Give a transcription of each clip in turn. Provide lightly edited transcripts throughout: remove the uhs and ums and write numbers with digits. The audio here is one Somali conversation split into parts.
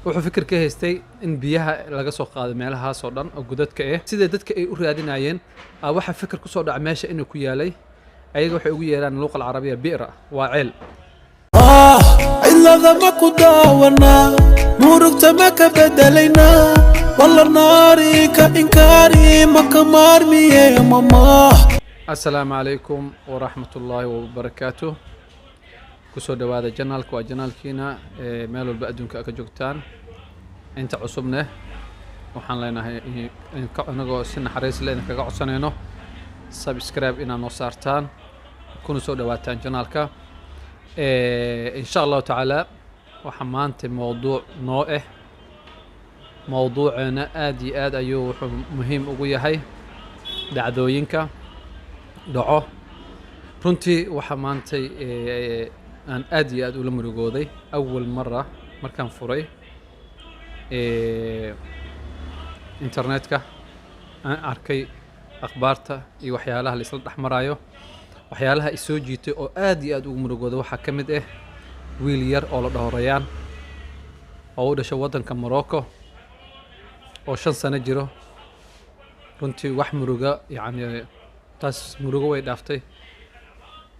wuxuu fikir ka haystay in biyaha laga soo qaado meelahaas oo dhan oo godadka ah sida dadka ay u raadinayeen waxa fikir ku soo dhac meesha inuu ku yaalay ayaga waxay ugu yeeraan luuqa carabiga bi'ra waa ceel ilada ma ku daawana murugta ma ka bedelayna walla naari ka inkaari ma ka maarmiye mama assalaamu calaykum waraxmatullaahi wabarakaatuh kusoo dhawaada janaalka waa janaalkiina meel walba adduunka ka joogtaan inta cusubne waxaan leenahay anagoo si naxariis leh kaga codsanayno subscribe inaad noo saartaan kuna soo dhawaataan janaalka insha allahu tacaala waxaa maanta mowduuc noo mowduuceena aad iyo aad ayuu wuxuu muhiim ugu yahay dhacdooyinka dhaco runtii waxaa maantay aan aad iyo aad ula murugooday awal mara markaan furay internetka aan arkay akhbaarta iyo waxyaalaha la isla dhexmaraayo waxyaalaha i soo jiitay oo aad iyo aad ugu murugooday waxaa ka mid ah wiil yar oo la dhaho Rayaan oo u dhashay waddanka Morocco oo 5 sano jiro runtii wax muruga yacni taas murugo way dhaaftay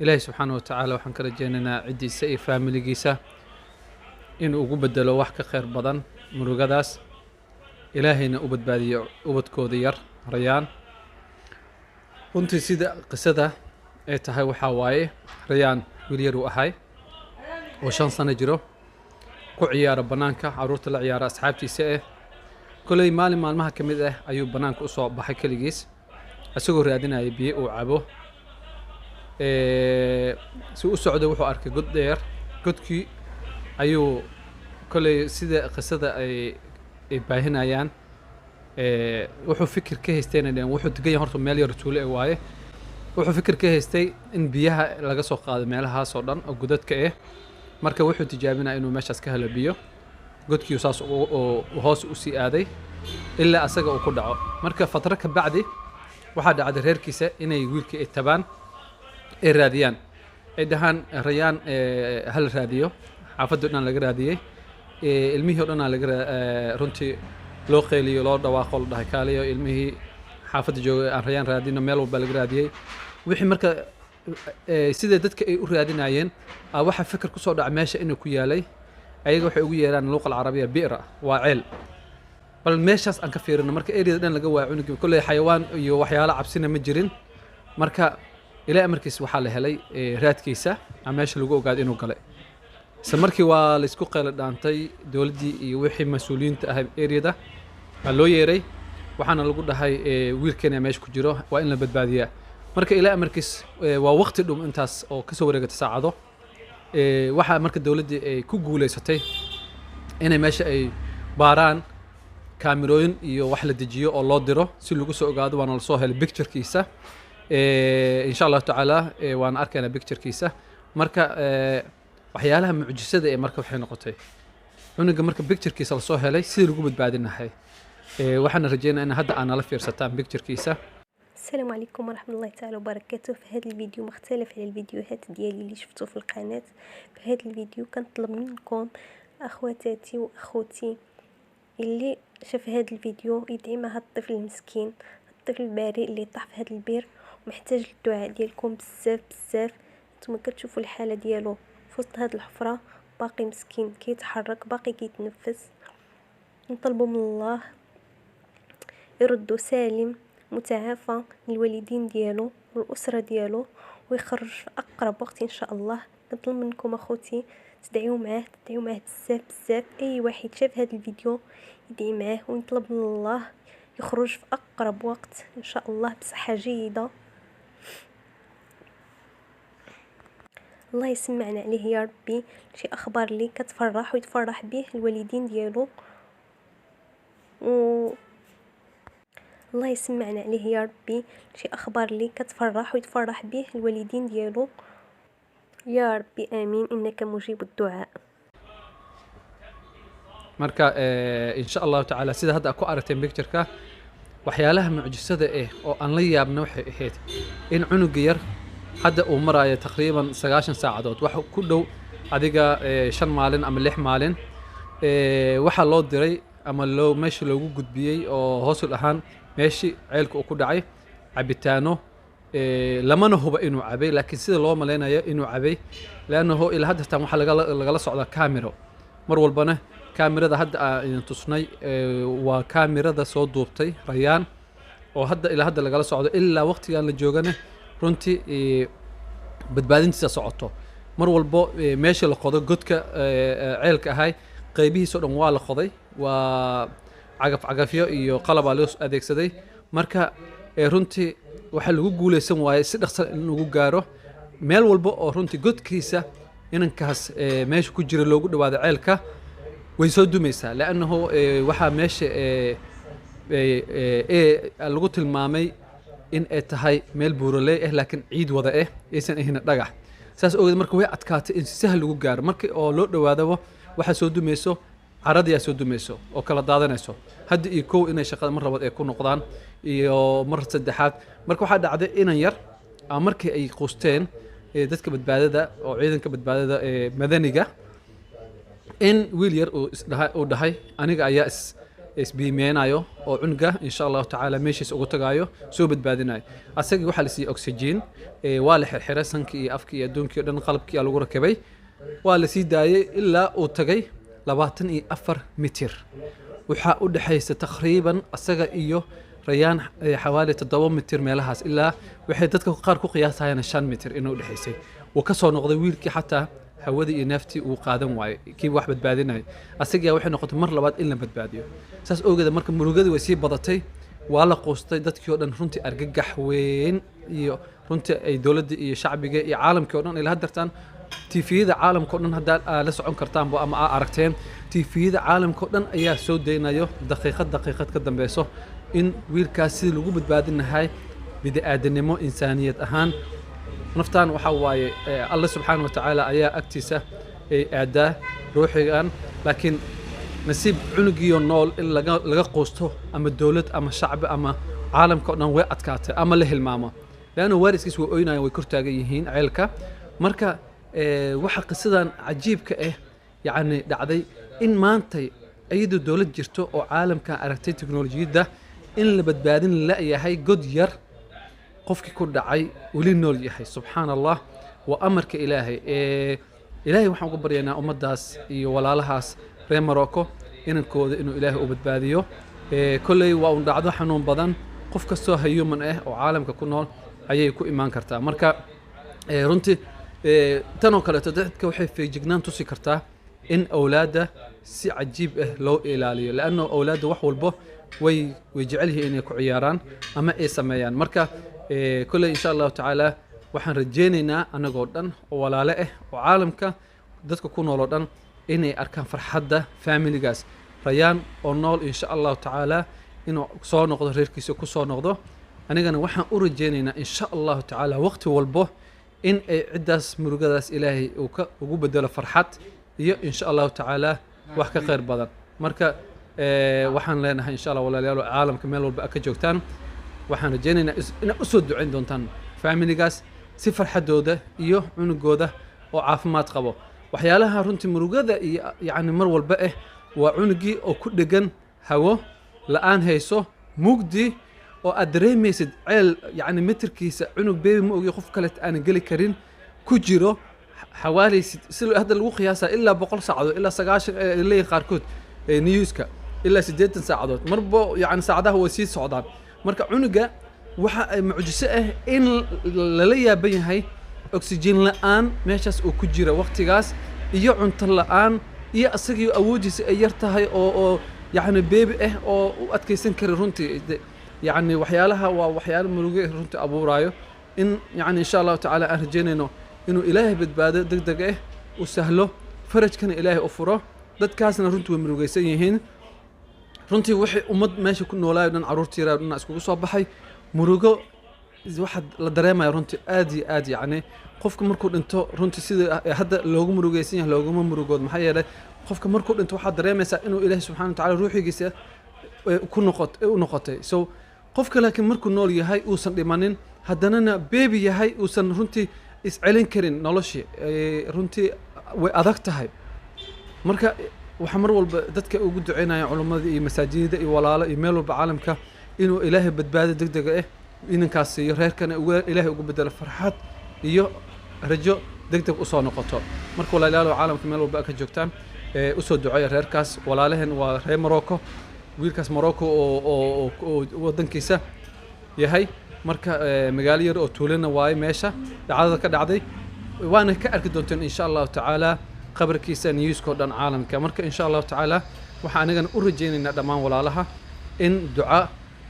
ilaahay subxaanahu wa tacaala waxaan ka rajaynaynaa ciddiisa iyo faamiligiisa inuu ugu bedelo wax ka khayr badan murugadaas ilaahayna u badbaadiyo ubadkooda yar Rayaan runtii sida qisada ay tahay waxaa waaye Rayaan wiil yar uu ahay oo 5 sano jiro ku ciyaara banaanka caruurta la ciyaara asxaabtiisa kolay maalmaha ka mid ah ayuu banaanka u soo baxay kaligiis asagoo raadinaya biyo uu cabo si u socdo wuxuu arkay god dheer godkii ayuu kolay sida qisada ay baahinayaan wuxuu fikir ka haystay inay wuxuu degan yahay horta meel yar tuulo waaye wuxuu fikir ka haystay in biyaha laga soo qaado meelahaas oo dhan oo godadka marka wuxuu tijaabinaa inuu meeshaas ka helo biyo godkii saas oo hoos u sii aaday ilaa asaga uu ku dhaco marka fatro ka bacdi waxaa dhacday reerkiisa inay wiilkii ay tabaan ay raadiyaan ay dhahaan Rayaan hal raadiyo xaafadda dhan laga raadiyay ilmihii oo dhan laga runtii loo qeeliyo loo dhawaaqo la dhahay kaaliyo ilmihii xaafadda joogay aan Rayaan raadino meel walba laga raadiyay wixii marka sida dadka ay u raadinayeen waxa fikir ku soo dhac meesha inuu ku yaalay ayaga waxay ugu yeeraan luuqa carabiga bi'ra waa ceel bal meeshaas aan ka fiirino marka area dhan laga waa cunug kulay xayawaan iyo waxyaalo cabsina ma jirin marka ilaa amarkiis waxaa la helay raadkiisa ama meesha lagu ogaado inuu galay isla markii waa la isku qeyl dhaantay dawladdii iyo wixii mas'uuliyiinta ah area-da waa loo yeeray waxaana lagu dhahay wiilkeena meesha ku jiro waa in la badbaadiyaa marka ilaa amarkiis waa waqti dhum intaas oo ka soo wareegata saacado waxa marka dawladdii ay ku guuleysatay inay meesha ay baaraan kaamirooyin iyo wax la dejiyo oo loo diro si lagu soo ogaado waana la soo helay picture-kiisa insha Allah tacaala waan arkaynaa picture-kiisa marka waxyaalaha mucjisada marka waxay noqotay cunuga marka picture-kiisa la soo helay sidii lagu badbaadinahay waxaan rajaynayaa in hadda aan la fiirsataan picture-kiisa. السلام عليكم ورحمة الله تعالى وبركاته. في هذا الفيديو مختلف على الفيديوهات ديالي اللي شفتوا في القناة. في هذا الفيديو كنطلب منكم اخواتاتي واخوتي اللي شاف هذا الفيديو يدعم هذا الطفل المسكين الطفل البريء اللي طاح في هذا البير ومحتاج الدعاء ديالكم بزاف. نتوما كتشوفوا الحالة ديالو في وسط هذه الحفرة باقي مسكين كيتحرك باقي كيتنفس. نطلبوا من الله يردو سالم متعافى للوالدين ديالو والأسرة ديالو ويخرج في أقرب وقت إن شاء الله. نطلب منكم أخوتي تدعيو معاه بزاف. أي واحد شاف هذا الفيديو يدعي معاه ونطلب من الله يخرج في أقرب وقت إن شاء الله بصحة جيدة. الله يسمعنا عليه يا ربي شي أخبار لي كتفرح ويتفرح به الوالدين ديالو الله يسمعنا عليه يا ربي شي أخبار لي كتفرح ويتفرح به الوالدين ديالو يا ربي آمين إنك مجيب الدعاء. marka insha Allah tacaala sida hadda ku aragteen picture-ka waxyaalaha mucjisada oo aan la yaabno waxay ahayd in cunug yar hadda uu marayo taqriiban 90 saacadood wax ku dhow adiga 5 maalin ama 6 maalin waxaa loo diray ama meesha loogu gudbiyey oo hoosul ahaan meeshii ceelka uu ku dhacay cabitaano lamana huba inuu cabay laakiin sida loo malaynayo inuu cabay laannahu ilaa hadda taan waxaa lagala socdaa kaamiro mar walbana kaamirada hadda aan idin tusnay waa kaamirada soo duubtay Rayaan oo hadda ilaa hadda lagala socdo ilaa waqtigan la joogana runtii badbaadintiisa socoto mar walbo meesha la qodo godka ceelka ahay qaybihiisa dhan waa la qoday waa cagafyo iyo qalab loo adeegsaday marka runtii waxa lagu guuleysan waayay si dhaqso in ugu gaaro meel walba oo runtii godkiisa inankaas meesha ku jira loogu dhawaado ceelka way soo dumaysaa laanahu waxa meesha lagu tilmaamay in ay tahay meel buuraley laakiin ciid wada aysan ahayn dhagax saas ogeed marka way adkaatay in si sahal lagu gaaro markii oo loo dhawaado waxa soo dumayso caradii soo dumayso oo kala daadanayso hadda iyo koow inay shaqada mar labaad ay ku noqdaan iyo mar saddexaad marka waxa dhacday inan yar markii ay qoosteen dadka badbaadada oo ciidanka badbaadada madaniga in wiil yar uu dhahay aniga ayaa isbiimeenayo oo cunuga insha Allah taala meeshiis ugu tagaayo soo badbaadinayo asagii waxa la siiyay oxygen waa la xirxiray sankii iyo afkii iyo adduunkii dhan qalabkii lagu rakibay waa la sii daayay ilaa uu tagay 24 mitir waxa u dhaxaysa taqriiban asaga iyo Rayaan xawaali 7 mitir meelahaas ilaa waxay dadka qaar ku qiyaasayaan 5 mitir inuu dhaxaysay oo ka soo noqday wiilkii xataa hawadii iyo naftii uu qaadan waayay kii wax badbaadinay asaga waxay noqotay mar labaad in la badbaadiyo saas ogeeda marka murugadii way sii badatay waa la qoostay dadkii oo dhan runtii argagax weyn iyo runtii ay dawladda iyo shacbiga iyo caalamka oo dhan ilaa hadartan tiifiyada caalamka oo dhan hadda la socon kartaan ama aragteen tiifiyada caalamka oo dhan ayaa soo deynayo daqiiqad ka dambayso in wiilkaas si lagu badbaadinahay bid'aadanimo insaaniyad ahaan naftaan waxa waaye Allah subhanahu wa ta'ala ayaa agtiisa aadaa ruuxigan laakiin nasiib cunugiyo nool in laga qoosto ama dawlad ama shacbi ama caalamka oo dhan way adkaatay ama la hilmaamo laana wariskiis way ooynayaan way kortaagan yihiin ceelka marka waxa qisadan cajiibka yani dhacday in maantay ayadu dawlad jirto oo caalamka aragtay teknolojiyada in la badbaadin la yahay god yar qofkii ku dhacay wali nool yahay subhanallah wa amarka ilaahay waxaan ugu baryaynaa ummadaas iyo walaalahaas reer Morocco inankooda inuu ilaahay u badbaadiyo kulay waa un dhacdo xanuun badan qof kastoo human oo caalamka ku nool ayay ku imaan kartaa marka runtii tan oo kale dadka waxay feejignaan tusi kartaa in awlaada si cajiib loo ilaaliyo laana awlaada wax walbo way jecel yihiin inay ku ciyaaraan ama ay sameeyaan marka kulay insha Allah taala waxaan rajeynaynaa anagoo dhan oo walaalo oo caalamka dadka ku nool oo dhan inay arkaan farxadda familigaas Rayaan oo nool insha Allah taala inuu soo noqdo reerkiisa ku soo noqdo anigana waxaan u rajeynaynaa insha Allah taala waqti walbo in ay cidaas murugadaas ilaahay uu ka ugu bedelo farxad iyo insha Allah taala wax ka qeyr badan marka waxaan leenahay insha Allah walaalayaal caalamka meel walba ka joogtaan waxaan rajeynaynaa in u soo duceyn doontaan familigaas si farxadooda iyo cunugooda oo caafimaad qabo waxyaalaha runtii murugada iyo yani mar walba waa cunugii oo ku dhagan hawo la'aan hayso mugdi oo aad dareemaysid ceel yani mitirkiisa cunug beebi ma ogi qof kale aan gali karin ku jiro xawaali sidoo hadda lagu qiyaasa ilaa 100 saacadood ilaa 90 ilaa qaarkood newska ilaa 80 saacadood marba yani saacadaha way sii socdaan marka cunuga waxa ay mucjiso in la yaaban yahay oxygen la'aan meeshaas uu ku jira waqtigaas iyo cunto la'aan iyo asagii awoodiisa ay yar tahay oo yani beebi oo u adkeysan kara runtii يعني وحيالها وحيال ملوجي رنت أبو رايو إن يعني إن شاء الله تعالى أرجينا إنه إلهي بدبادة دق وسهله فرج كان إلهي أفره ضد كاسنا رنت وملوجي سيهين رنتي وحي أمد ماشي كنا ولا يدنا عرورتي رأينا أسكو صباحي مروجو واحد لدريمة رنتي آدي يعني قفك مركود أنتو رنتي سيد هذا لوجو مروجي سيه لوجو مروجود محيا له قفك مركود أنتو واحد دريمة إنه إلهي سبحانه وتعالى روحي جسيه كل نقطة سو قفك لكن مركو نول يهاي وصل لمانين هدنا بيبي يهاي وصل رنتي إسعلين كرين نولشي رنتي وأذكت هاي مركا waxa mar walba dadka ugu duceynaya culimada iyo masaajidda iyo walaalo iyo meel walba caalamka inuu ilaahay badbaado degdeg ah inankaas iyo reerkana ilaahay ugu bedelo farxad iyo rajo degdeg u soo noqoto marka walaalayaal caalamka meel walba ka joogtaan u soo duceeya reerkaas walaalaheen waa reer Morocco wiilkaas Morocco oo wadankiisa yahay marka magaalo yar oo tuulana waay meesha dhacdada ka dhacday waana ka arki doontaan insha Allah taala qabarkiisa newsko dhan caalamka marka insha Allah taala waxa anaga u rajaynaynaa dhamaan walaalaha in ducaa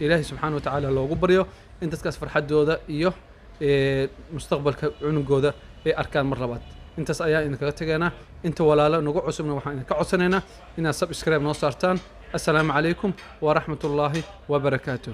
ilaahi subhanahu wa ta'ala loogu baryo in dadkaas farxadooda iyo mustaqbalka cunugooda ay arkaan mar labaad intaas ayaa in kaga tageena inta walaalo nagu cusubna waxaan ka codsanaynaa inaad subscribe noo saartaan assalaamu calaykum wa rahmatullaahi wa barakaatuh